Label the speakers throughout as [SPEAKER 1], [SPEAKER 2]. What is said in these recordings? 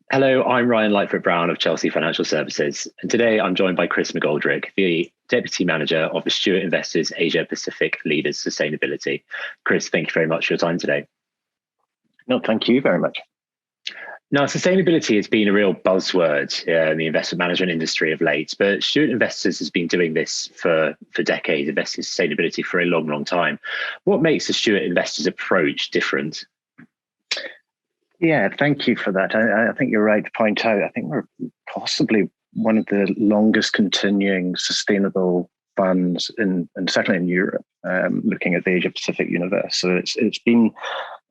[SPEAKER 1] Hello, I'm Ryan Lightfoot-Brown of Chelsea Financial Services, and today I'm joined by Chris McGoldrick, the Deputy Manager of the Stewart Investors Asia Pacific Leaders Sustainability. Chris, thank you very much for your time today.
[SPEAKER 2] No, thank you very much.
[SPEAKER 1] Now, sustainability has been a real buzzword in the investment management industry of late, but Stewart Investors has been doing this for decades, investing in sustainability for a long, long time. What makes the Stewart Investors approach different?
[SPEAKER 2] Yeah, thank you for that. I think you're right to point out, I think we're possibly one of the longest continuing sustainable funds and certainly in Europe, looking at the Asia Pacific universe. So it's been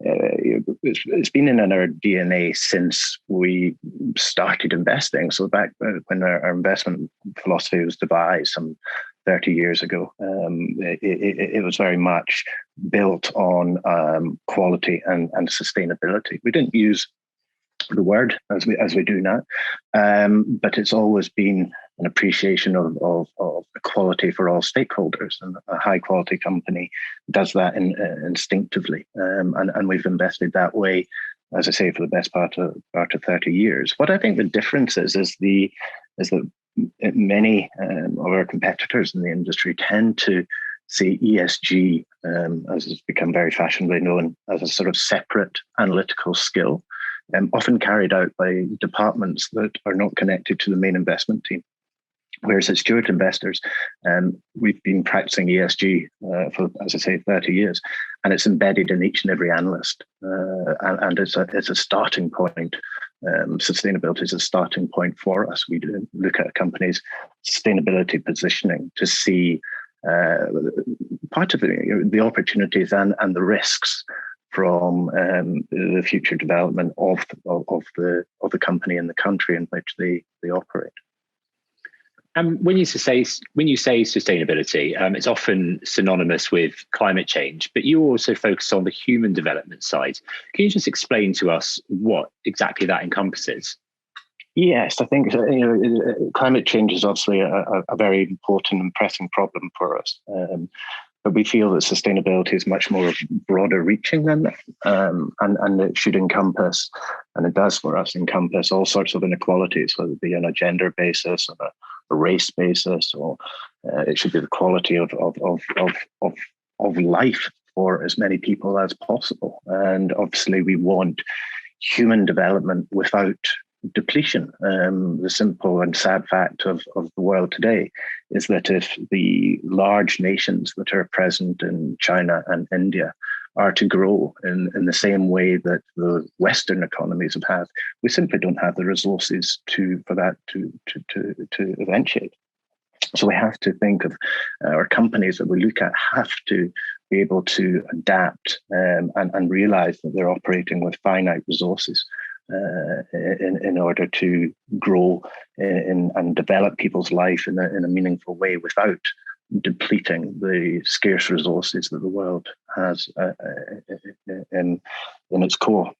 [SPEAKER 2] in our DNA since we started investing. So back when our investment philosophy was devised some 30 years ago, it was very much built on quality and sustainability. We didn't use the word as we do now, but it's always been an appreciation of equality for all stakeholders, and a high quality company does that instinctively, and we've invested that way, as I say, for the best part of 30 years. What I think the difference is that many of our competitors in the industry tend to see ESG, as it's become very fashionably known, as a sort of separate analytical skill, often carried out by departments that are not connected to the main investment team. Whereas at Stewart Investors, we've been practicing ESG for, as I say, 30 years, and it's embedded in each and every analyst. And it's a starting point. Sustainability is a starting point for us. We do look at a company's sustainability positioning to see part of the opportunities and the risks from the future development of the company and the country in which they operate.
[SPEAKER 1] When you say sustainability, it's often synonymous with climate change, but you also focus on the human development side. Can you just explain to us what exactly that encompasses?
[SPEAKER 2] Yes, I think climate change is obviously a very important and pressing problem for us. But we feel that sustainability is much more broader reaching than that. And it should encompass, and it does for us, encompass all sorts of inequalities, whether it be on a gender basis, on a race basis, or it should be the quality of life for as many people as possible. And obviously we want human development without depletion. The simple and sad fact of the world today is that if the large nations that are present in China and India are to grow in the same way that the Western economies have had, we simply don't have the resources for that to eventuate. So we have to think of our companies that we look at have to be able to adapt and realize that they're operating with finite resources in order to grow and develop people's life in a meaningful way without depleting the scarce resources that the world has in its core.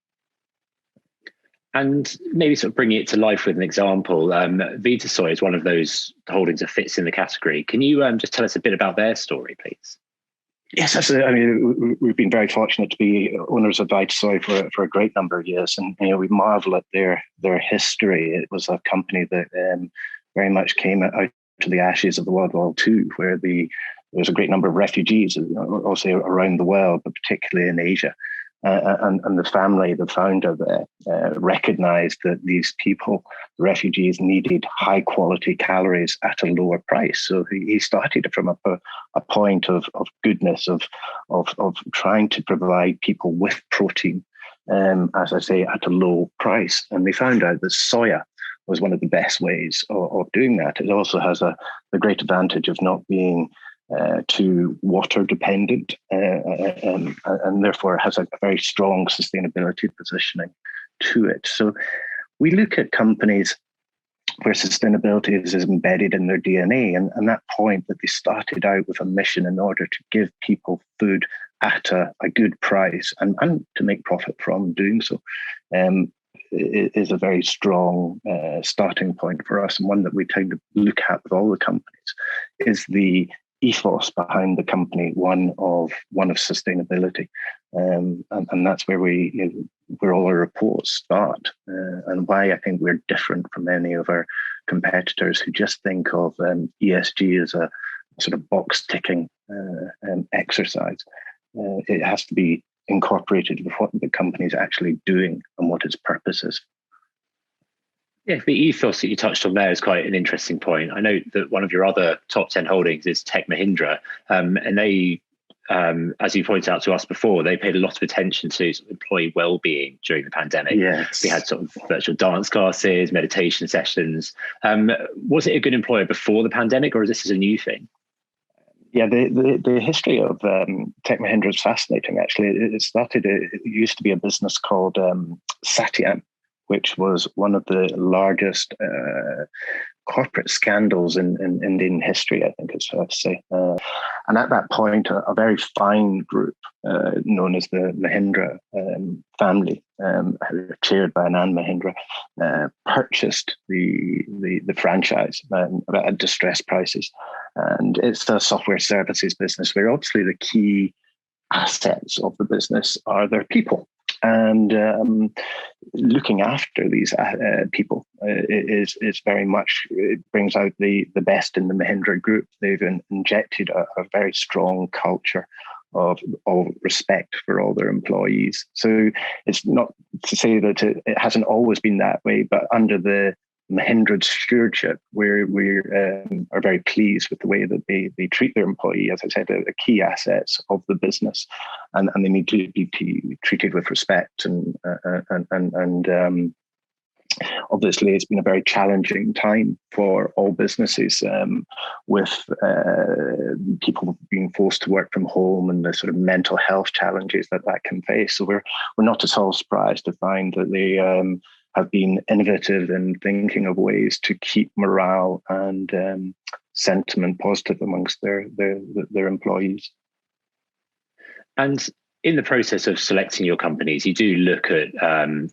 [SPEAKER 1] And maybe sort of bringing it to life with an example, Vitasoy is one of those holdings that fits in the category. Can you just tell us a bit about their story, please?
[SPEAKER 2] Yes, we've been very fortunate to be owners of Vitasoy for a great number of years, and we marvel at their history. It was a company that very much came out to the ashes of the World War II, where there was a great number of refugees, also around the world, but particularly in Asia. And the family, the founder there, recognized that these people, the refugees, needed high quality calories at a lower price. So he started from a point of goodness, of trying to provide people with protein, as I say, at a low price. And they found out that soya was one of the best ways of doing that. It also has the great advantage of not being too water dependent, and therefore has a very strong sustainability positioning to it. So we look at companies where sustainability is embedded in their DNA, and that point that they started out with a mission in order to give people food at a good price and to make profit from doing so, is a very strong starting point for us, and one that we tend to look at with all the companies, is the ethos behind the company, one of sustainability, and that's where where all our reports start, and why I think we're different from many of our competitors who just think of ESG as a sort of box ticking exercise. It has to be incorporated with what the company is actually doing and what its purpose is.
[SPEAKER 1] Yeah, the ethos that you touched on there is quite an interesting point. I know that one of your other top 10 holdings is Tech Mahindra, and they, as you pointed out to us before, they paid a lot of attention to sort of employee well-being during the pandemic.
[SPEAKER 2] Yes.
[SPEAKER 1] They had sort of virtual dance classes, meditation sessions. Was it a good employer before the pandemic, or is this a new thing?
[SPEAKER 2] Yeah, the history of Tech Mahindra is fascinating, actually. It used to be a business called Satyam, which was one of the largest corporate scandals in Indian history, I think it's fair to say. And at that point, a very fine group known as the Mahindra family, chaired by Anand Mahindra, purchased the franchise at distressed prices. And it's a software services business where obviously the key assets of the business are their people. And looking after these people is very much, it brings out the best in the Mahindra group. They've injected a very strong culture of respect for all their employees. So it's not to say that it hasn't always been that way, but under the Mahindra stewardship, we are very pleased with the way that they treat their employee. As I said, the key assets of the business, and they need to be treated with respect. And obviously, it's been a very challenging time for all businesses, with people being forced to work from home and the sort of mental health challenges that can face. So we're not at all surprised to find that they have been innovative in thinking of ways to keep morale and sentiment positive amongst their employees.
[SPEAKER 1] And in the process of selecting your companies, you do look at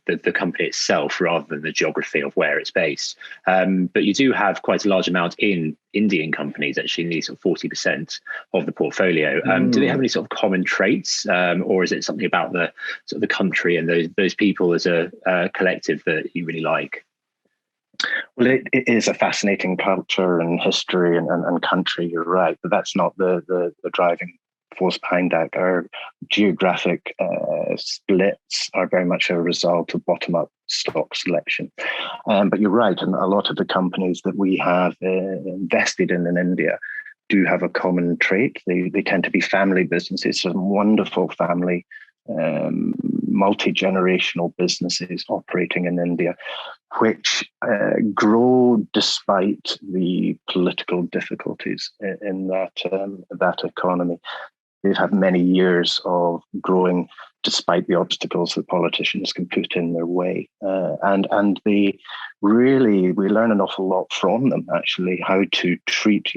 [SPEAKER 1] the company itself rather than the geography of where it's based. But you do have quite a large amount in Indian companies, actually, nearly sort of 40% of the portfolio. Do they have any sort of common traits, or is it something about the sort of the country and those people as a collective that you really like?
[SPEAKER 2] Well, it is a fascinating culture and history and country. You're right, but that's not the driving force behind that. Our geographic splits are very much a result of bottom-up stock selection. But you're right, and a lot of the companies that we have invested in India do have a common trait. They tend to be family businesses, some wonderful family, multi-generational businesses operating in India, which grow despite the political difficulties in that economy. They've had many years of growing despite the obstacles that politicians can put in their way. And we learn an awful lot from them, actually, how to treat,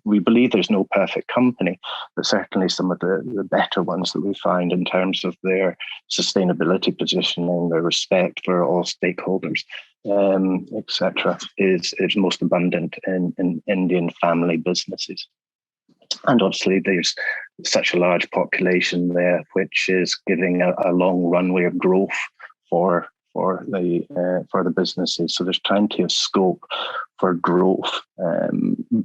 [SPEAKER 2] we believe there's no perfect company, but certainly some of the better ones that we find in terms of their sustainability positioning, their respect for all stakeholders, etc., is most abundant in Indian family businesses. And obviously, there's such a large population there, which is giving a long runway of growth for the businesses. So there's plenty of scope for growth,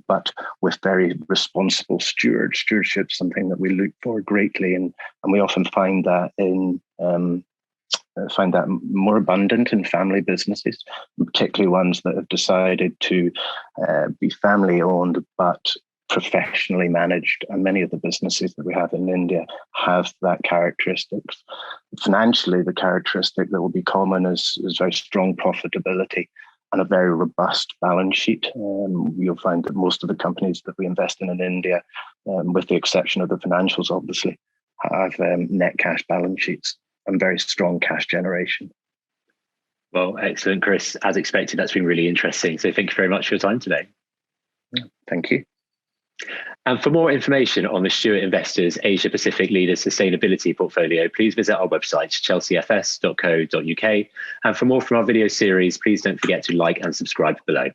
[SPEAKER 2] but with very responsible stewardship, something that we look for greatly, and we often find that more abundant in family businesses, particularly ones that have decided to be family owned but professionally managed, and many of the businesses that we have in India have that characteristic. Financially, the characteristic that will be common is very strong profitability and a very robust balance sheet. You'll find that most of the companies that we invest in India, with the exception of the financials, obviously, have net cash balance sheets and very strong cash generation.
[SPEAKER 1] Well, excellent, Chris. As expected, that's been really interesting. So thank you very much for your time today.
[SPEAKER 2] Thank you.
[SPEAKER 1] And for more information on the Stewart Investors Asia Pacific Leaders Sustainability Portfolio, please visit our website, chelseafs.co.uk. And for more from our video series, please don't forget to like and subscribe below.